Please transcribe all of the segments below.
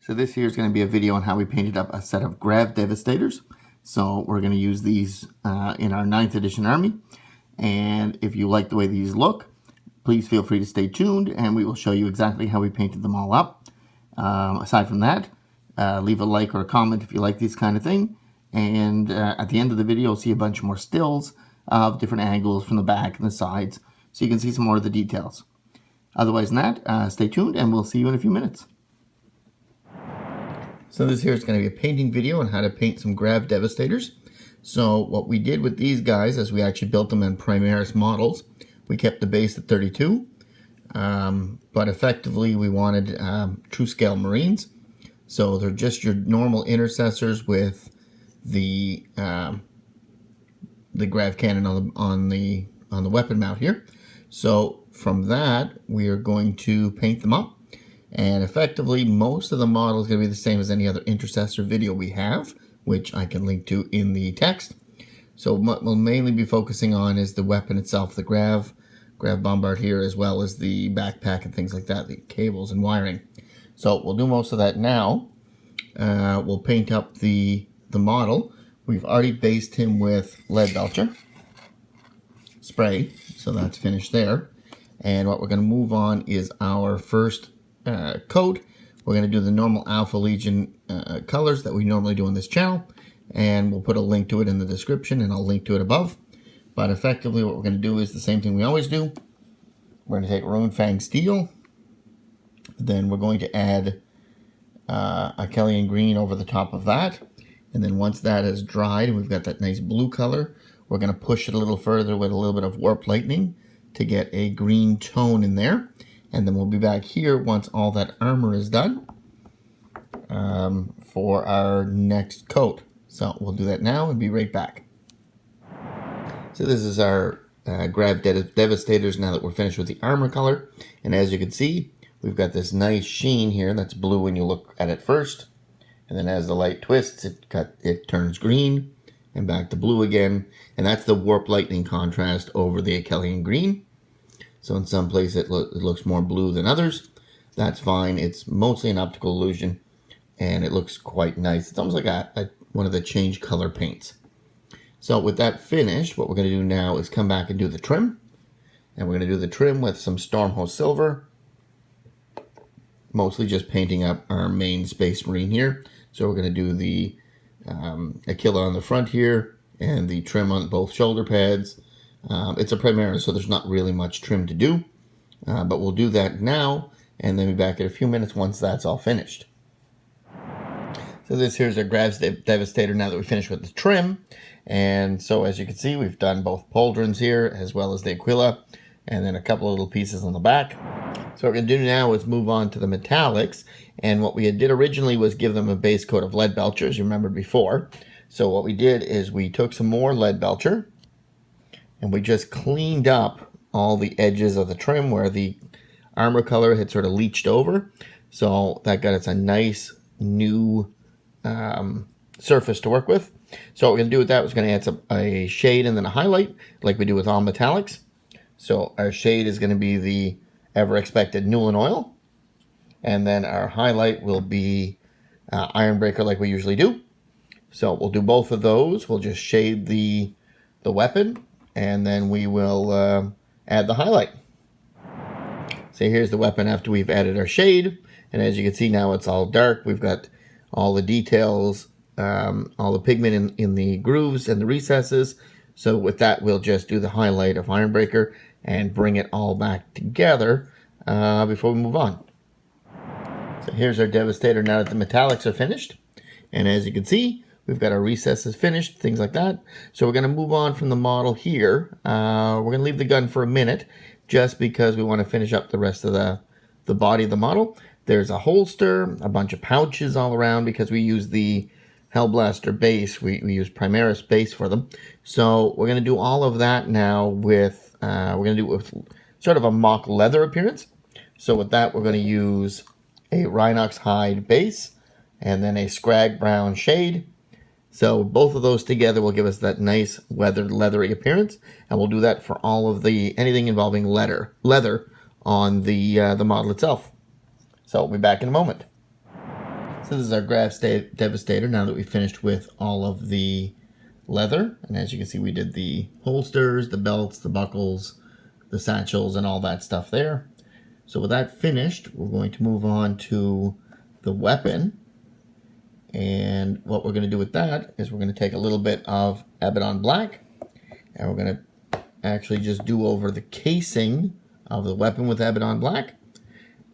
So this here is going to be a video on how we painted up a set of Grav Devastators. So we're going to use these in our 9th edition army. And if you like the way these look, please feel free to stay tuned and we will show you exactly how we painted them all up. Aside from that, leave a like or a comment if you like this kind of thing. And at the end of the video, you'll see a bunch more stills of different angles from the back and the sides, so you can see some more of the details. Otherwise than that, stay tuned and we'll see you in a few minutes. So this here is going to be a painting video on how to paint some Grav Devastators. So what we did with these guys is we actually built them in Primaris models. We kept the base at 32, but effectively we wanted true scale Marines. So they're just your normal intercessors with the Grav cannon on the weapon mount here. So from that we are going to paint them up. And effectively, most of the model is going to be the same as any other intercessor video we have, which I can link to in the text. So what we'll mainly be focusing on is the weapon itself, the Grav Bombard here, as well as the backpack and things like that, the cables and wiring. So we'll do most of that now. We'll paint up the model. We've already based him with Leadbelcher spray, so that's finished there. And what we're going to move on is our first coat. We're going to do the normal Alpha Legion colors that we normally do on this channel, and we'll put a link to it in the description and I'll link to it above. But effectively what we're going to do is the same thing we always do. We're going to take Runefang steel, then we're going to add Akhelian green over the top of that, and then once that is dried and we've got that nice blue color, we're going to push it a little further with a little bit of Warp Lightning to get a green tone in there. And then we'll be back here once all that armor is done for our next coat. So we'll do that now and be right back. So this is our Grav Devastators now that we're finished with the armor color. And as you can see, we've got this nice sheen here that's blue when you look at it first. And then as the light twists, it turns green and back to blue again. And that's the Warp Lightning contrast over the Akhelian green. So in some places it looks more blue than others. That's fine. It's mostly an optical illusion, and it looks quite nice. It's almost like one of the change color paints. So with that finished, what we're going to do now is come back and do the trim. And we're going to do the trim with some Stormhost silver. Mostly just painting up our main Space Marine here. So we're going to do the Akhelian on the front here, and the trim on both shoulder pads. It's a Primaris, so there's not really much trim to do, but we'll do that now, and then be back in a few minutes once that's all finished. So this here's our Grav Devastator now that we finished with the trim, and so as you can see, we've done both pauldrons here, as well as the Aquila, and then a couple of little pieces on the back. So what we're going to do now is move on to the metallics, and what we did originally was give them a base coat of Leadbelcher, as you remembered before. So what we did is we took some more Leadbelcher, and we just cleaned up all the edges of the trim where the armor color had sort of leached over. So that got us a nice new surface to work with. So what we're going to do with that was going to add a shade and then a highlight like we do with all metallics. So our shade is going to be the ever expected Nuln oil. And then our highlight will be Ironbreaker like we usually do. So we'll do both of those. We'll just shade the weapon, and then we will add the highlight. So here's the weapon after we've added our shade, and as you can see now it's all dark. We've got all the details, all the pigment in the grooves and the recesses. So with that we'll just do the highlight of Ironbreaker and bring it all back together before we move on. So here's our Devastator now that the metallics are finished, and as you can see, we've got our recesses finished, things like that. So we're going to move on from the model here. We're going to leave the gun for a minute just because we want to finish up the rest of the body of the model. There's a holster, a bunch of pouches all around because we use the Hellblaster base. We use Primaris base for them. So we're going to do all of that now with, we're going to do it with sort of a mock leather appearance. So with that, we're going to use a Rhinox hide base and then a Skrag brown shade. So both of those together will give us that nice leathery appearance, and we'll do that for all of anything involving leather on the model itself. So we'll be back in a moment. So this is our Devastator now that we finished with all of the leather. And as you can see, we did the holsters, the belts, the buckles, the satchels, and all that stuff there. So with that finished, we're going to move on to the weapon. And what we're going to do with that is we're going to take a little bit of Abaddon Black, and we're going to actually just do over the casing of the weapon with Abaddon Black,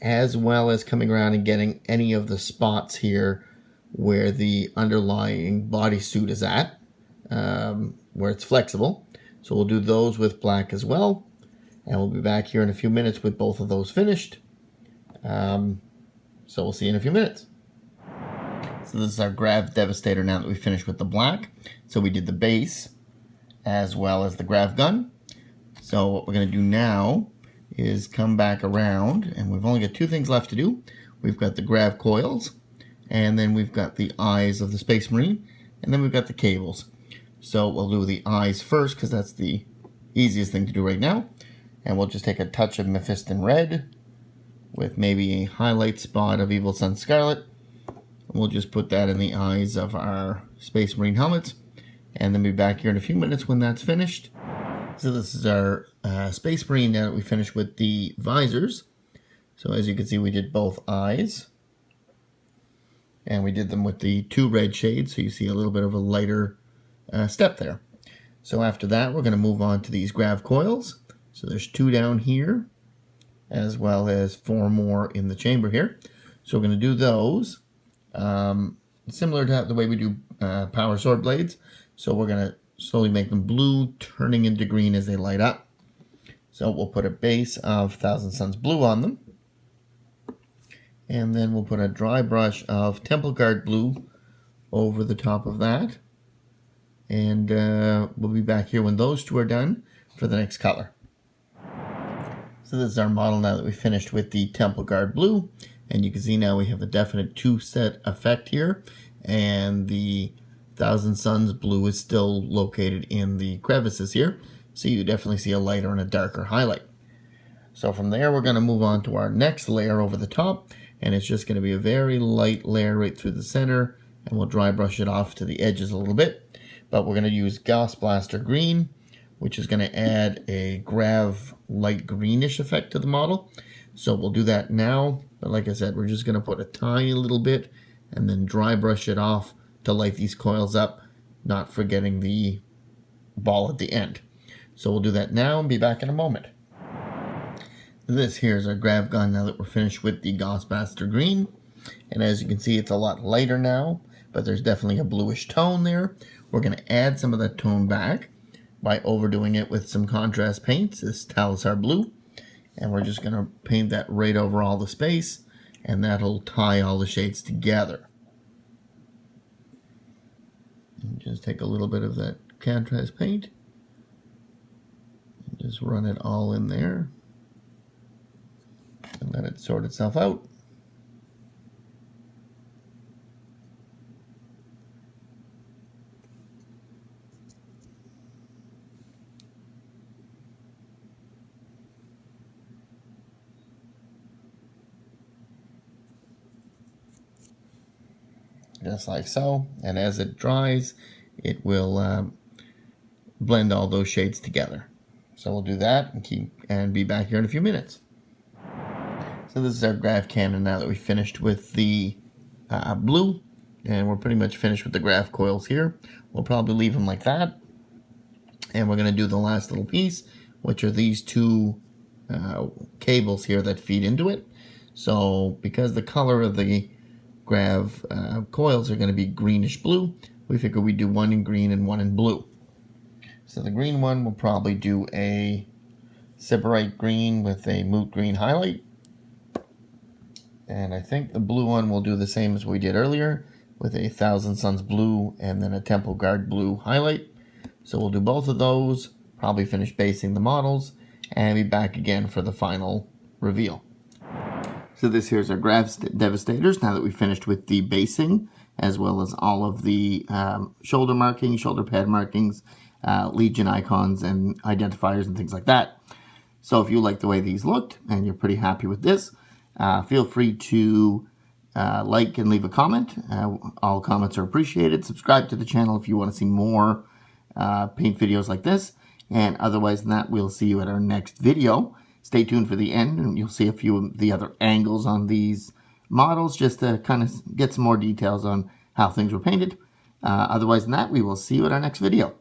as well as coming around and getting any of the spots here where the underlying bodysuit is at, where it's flexible. So we'll do those with black as well, and we'll be back here in a few minutes with both of those finished. So we'll see you in a few minutes. So this is our Grav Devastator now that we finished with the black. So we did the base as well as the Grav gun. So what we're going to do now is come back around, and we've only got two things left to do. We've got the Grav coils, and then we've got the eyes of the Space Marine, and then we've got the cables. So we'll do the eyes first because that's the easiest thing to do right now. And we'll just take a touch of Mephiston red with maybe a highlight spot of Evil Sunz Scarlet. And we'll just put that in the eyes of our Space Marine helmets, and then be back here in a few minutes when that's finished. So this is our Space Marine now that we finished with the visors. So as you can see, we did both eyes, and we did them with the two red shades, so you see a little bit of a lighter step there. So after that, we're going to move on to these Grav coils. So there's two down here, as well as 4 more in the chamber here. So we're going to do those, similar to the way we do power sword blades. So we're going to slowly make them blue, turning into green as they light up. So we'll put a base of 1000 Suns blue on them. And then we'll put a dry brush of Temple Guard blue over the top of that. And we'll be back here when those two are done for the next color. So this is our model now that we finished with the Temple Guard blue. And you can see now we have a definite 2-set effect here. And the 1000 Suns blue is still located in the crevices here, so you definitely see a lighter and a darker highlight. So from there, we're going to move on to our next layer over the top, and it's just going to be a very light layer right through the center, and we'll dry brush it off to the edges a little bit. But we're going to use Gauss Blaster Green, which is going to add a Grav light greenish effect to the model. So we'll do that now, but like I said, we're just going to put a tiny little bit and then dry brush it off to light these coils up, not forgetting the ball at the end. So we'll do that now and be back in a moment. This here is our Grav gun now that we're finished with the Gauss Blaster Green. And as you can see, it's a lot lighter now, but there's definitely a bluish tone there. We're going to add some of that tone back by overdoing it with some contrast paints, this Talassar blue. And we're just going to paint that right over all the space, and that'll tie all the shades together. And just take a little bit of that contrast paint and just run it all in there and let it sort itself out. Just like so, and as it dries, it will blend all those shades together. So we'll do that and be back here in a few minutes. So this is our Grav-cannon now that we finished with the blue, and we're pretty much finished with the Grav coils here. We'll probably leave them like that, and we're going to do the last little piece, which are these two cables here that feed into it. So because the color of the Grav coils are going to be greenish blue, we figure we do one in green and one in blue. So the green one will probably do a Sybarite green with a moot green highlight. And I think the blue one will do the same as we did earlier with a 1000 Suns blue and then a Temple Guard blue highlight. So we'll do both of those, probably finish basing the models, and be back again for the final reveal. So this here's our Grav Devastators now that we finished with the basing, as well as all of the shoulder markings, shoulder pad markings, Legion icons and identifiers and things like that. So if you like the way these looked and you're pretty happy with this, feel free to like and leave a comment. All comments are appreciated. Subscribe to the channel if you want to see more paint videos like this. And otherwise than that, we'll see you at our next video. Stay tuned for the end, and you'll see a few of the other angles on these models, just to kind of get some more details on how things were painted. Otherwise than that, we will see you at our next video.